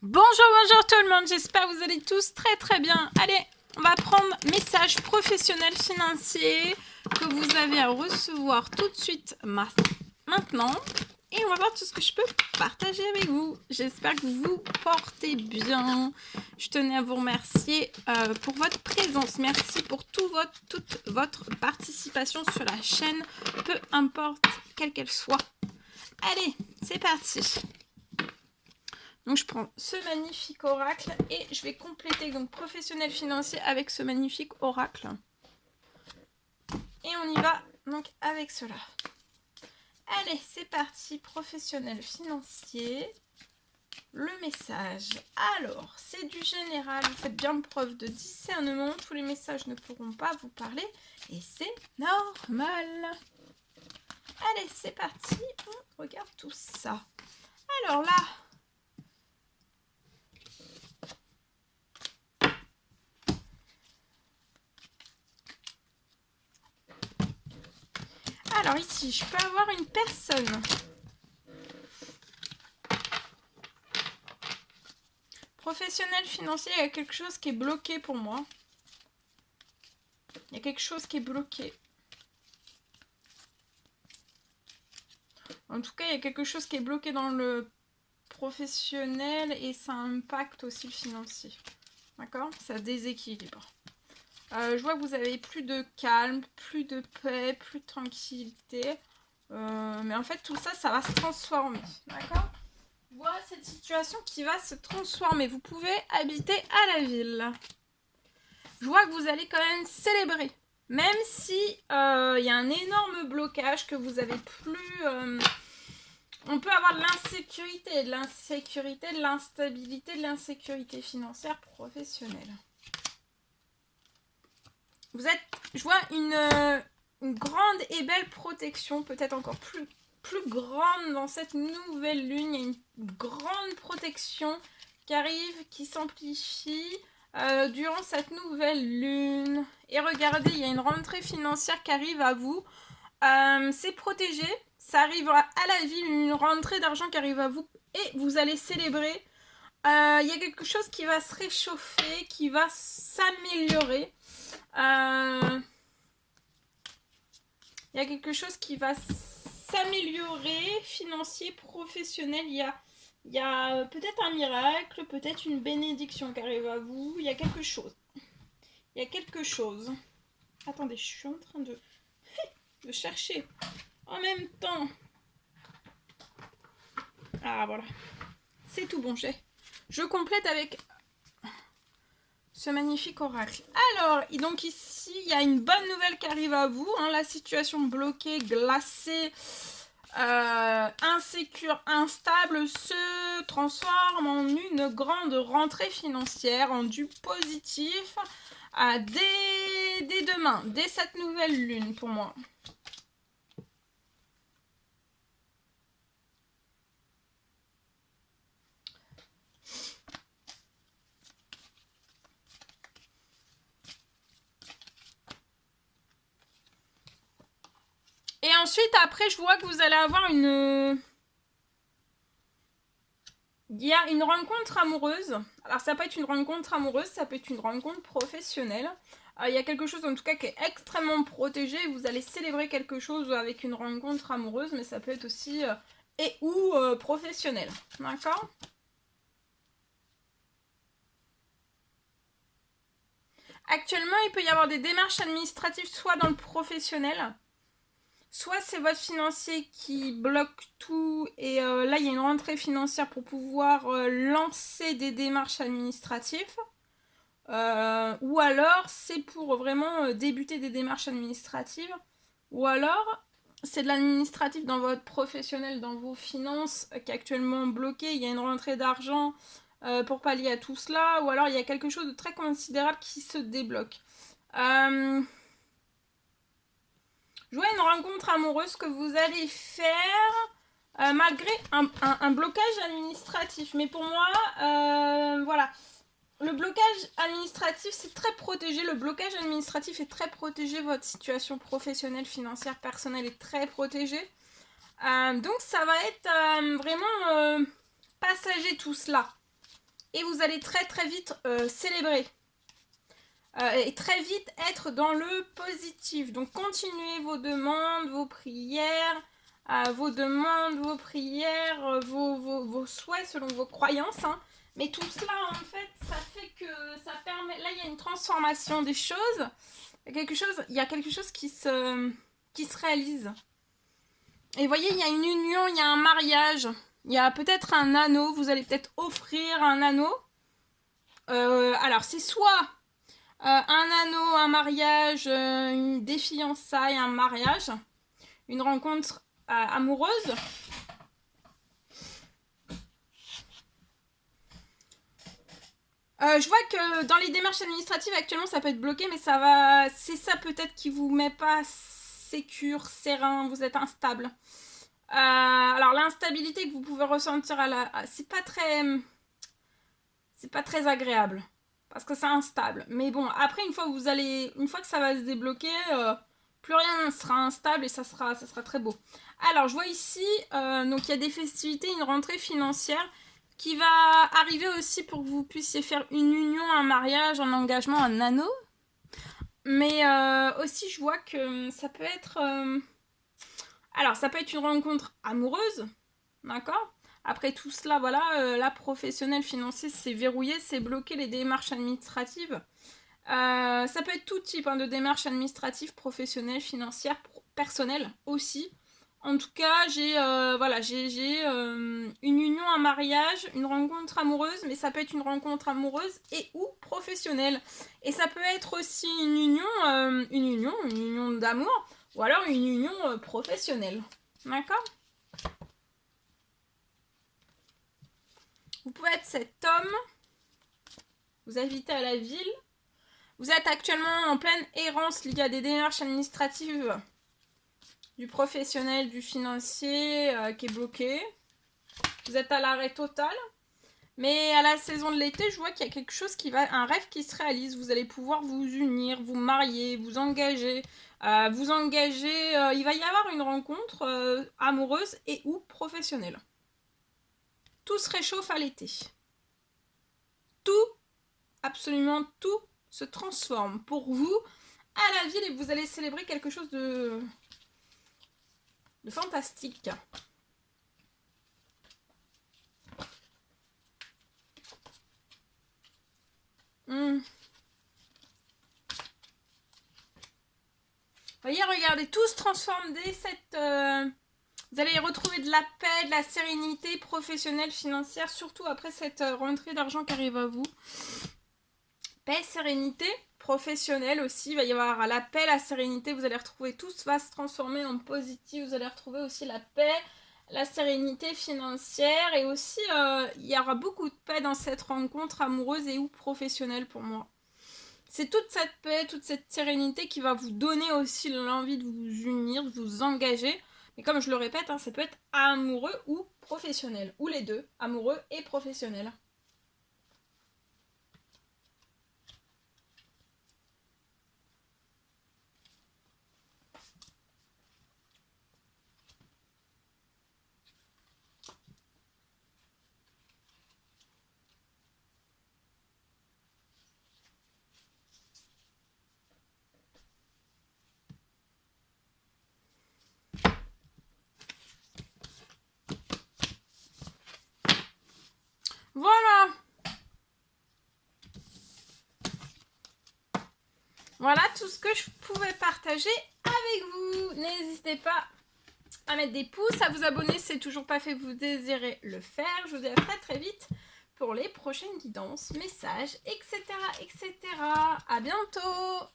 Bonjour tout le monde, j'espère que vous allez tous très bien. Allez, on va prendre message professionnel financier que vous avez à recevoir tout de suite maintenant. Et on va voir tout ce que je peux partager avec vous. J'espère que vous vous portez bien. Je tenais à vous remercier pour votre présence. Merci pour toute votre participation sur la chaîne, peu importe quelle qu'elle soit. Allez, c'est parti. Donc je prends ce magnifique oracle et je vais compléter donc professionnel financier avec ce magnifique oracle. Et on y va donc avec cela. Allez, c'est parti, professionnel financier. Le message. Alors, c'est du général, vous faites bien preuve de discernement, tous les messages ne pourront pas vous parler et c'est normal. Allez, c'est parti, on regarde tout ça. Alors là, alors ici, je peux avoir une personne. Professionnel financier, il y a quelque chose qui est bloqué pour moi. Il y a quelque chose qui est bloqué. En tout cas, il y a quelque chose qui est bloqué dans le professionnel et ça impacte aussi le financier. D'accord? Ça déséquilibre. Je vois que vous avez plus de calme, plus de paix, plus de tranquillité. Mais en fait, tout ça, ça va se transformer. D'accord? Je vois cette situation qui va se transformer. Vous pouvez habiter à la ville. Je vois que vous allez quand même célébrer. Même si y a un énorme blocage, que vous avez plus... on peut avoir de l'insécurité, de l'instabilité, de l'insécurité financière professionnelle. Vous êtes, je vois une grande et belle protection, peut-être encore plus grande dans cette nouvelle lune. Il y a une grande protection qui arrive, qui s'amplifie durant cette nouvelle lune. Et regardez, il y a une rentrée financière qui arrive à vous. C'est protégé, ça arrive à la ville, une rentrée d'argent qui arrive à vous et vous allez célébrer. Il y a quelque chose qui va se réchauffer, qui va s'améliorer. Il y a quelque chose qui va s'améliorer, financier, professionnel. Il y a peut-être un miracle, peut-être une bénédiction qui arrive à vous. Il y a quelque chose. Il y a quelque chose. Attendez, je suis en train de chercher en même temps. Ah voilà. C'est tout bon, je complète avec ce magnifique oracle. Alors, donc ici, il y a une bonne nouvelle qui arrive à vous. Hein, la situation bloquée, glacée, insécure, instable se transforme en une grande rentrée financière, en du positif, dès demain, dès cette nouvelle lune pour moi. Et ensuite, après, je vois que vous allez avoir il y a une rencontre amoureuse. Alors, ça peut être une rencontre amoureuse, ça peut être une rencontre professionnelle. Il y a quelque chose, en tout cas, qui est extrêmement protégé. Vous allez célébrer quelque chose avec une rencontre amoureuse, mais ça peut être aussi professionnel. D'accord ? Actuellement, il peut y avoir des démarches administratives, soit dans le professionnel, soit c'est votre financier qui bloque tout et là il y a une rentrée financière pour pouvoir lancer des démarches administratives ou alors c'est pour vraiment débuter des démarches administratives ou alors c'est de l'administratif dans votre professionnel, dans vos finances qui est actuellement bloqué, il y a une rentrée d'argent pour pallier à tout cela ou alors il y a quelque chose de très considérable qui se débloque. Je vois une rencontre amoureuse que vous allez faire malgré un blocage administratif. Mais pour moi, voilà. Le blocage administratif, c'est très protégé. Le blocage administratif est très protégé. Votre situation professionnelle, financière, personnelle est très protégée. Donc, ça va être vraiment passager tout cela. et vous allez très très vite célébrer. Et très vite être dans le positif. Donc continuez vos demandes, vos prières, vos souhaits selon vos croyances. Hein. Mais tout cela, en fait, ça fait que ça permet... Là, il y a une transformation des choses. Il y a quelque chose qui se réalise. Et vous voyez, il y a une union, il y a un mariage. Il y a peut-être un anneau. Vous allez peut-être offrir un anneau. Alors, c'est soit... un anneau, un mariage, des fiançailles, un mariage, une rencontre amoureuse. Je vois que dans les démarches administratives actuellement ça peut être bloqué, mais ça va. C'est ça peut-être qui vous met pas sécure, serein, vous êtes instable. Alors l'instabilité que vous pouvez ressentir c'est pas très agréable. Parce que c'est instable. Mais bon, après, une fois que ça va se débloquer, plus rien ne sera instable et ça sera très beau. Alors, je vois ici, donc il y a des festivités, une rentrée financière qui va arriver aussi pour que vous puissiez faire une union, un mariage, un engagement, un anneau. Mais aussi, je vois que ça peut être... Alors, ça peut être une rencontre amoureuse, d'accord ? Après tout cela, voilà, la professionnelle financier, c'est verrouillé, c'est bloqué les démarches administratives. Ça peut être tout type de démarches administratives, professionnelles, financières, personnelles aussi. En tout cas, j'ai une union, un mariage, une rencontre amoureuse, mais ça peut être une rencontre amoureuse et ou professionnelle. Et ça peut être aussi une union d'amour, ou alors une union professionnelle. D'accord ? Vous pouvez être cet homme, vous habitez à la ville, vous êtes actuellement en pleine errance liée à des démarches administratives du professionnel, du financier qui est bloqué. Vous êtes à l'arrêt total, mais à la saison de l'été, je vois qu'il y a quelque chose un rêve qui se réalise. Vous allez pouvoir vous unir, vous marier, vous engager. Il va y avoir une rencontre amoureuse et ou professionnelle. Tout se réchauffe à l'été. Tout, absolument tout, se transforme pour vous à la ville et vous allez célébrer quelque chose de fantastique. Voyez, regardez, tout se transforme dès cette... Vous allez retrouver de la paix, de la sérénité professionnelle, financière, surtout après cette rentrée d'argent qui arrive à vous. Paix, sérénité, professionnelle aussi. Il va y avoir la paix, la sérénité. Vous allez retrouver, tout va se transformer en positif. Vous allez retrouver aussi la paix, la sérénité financière. Et aussi, il y aura beaucoup de paix dans cette rencontre amoureuse et ou professionnelle pour moi. C'est toute cette paix, toute cette sérénité qui va vous donner aussi l'envie de vous unir, de vous engager. Mais comme je le répète, ça peut être amoureux ou professionnel. Ou les deux, amoureux et professionnel. Voilà. Voilà tout ce que je pouvais partager avec vous. N'hésitez pas à mettre des pouces, à vous abonner si c'est toujours pas fait, vous désirez le faire. Je vous dis à très très vite pour les prochaines guidances, messages, etc. etc. À bientôt.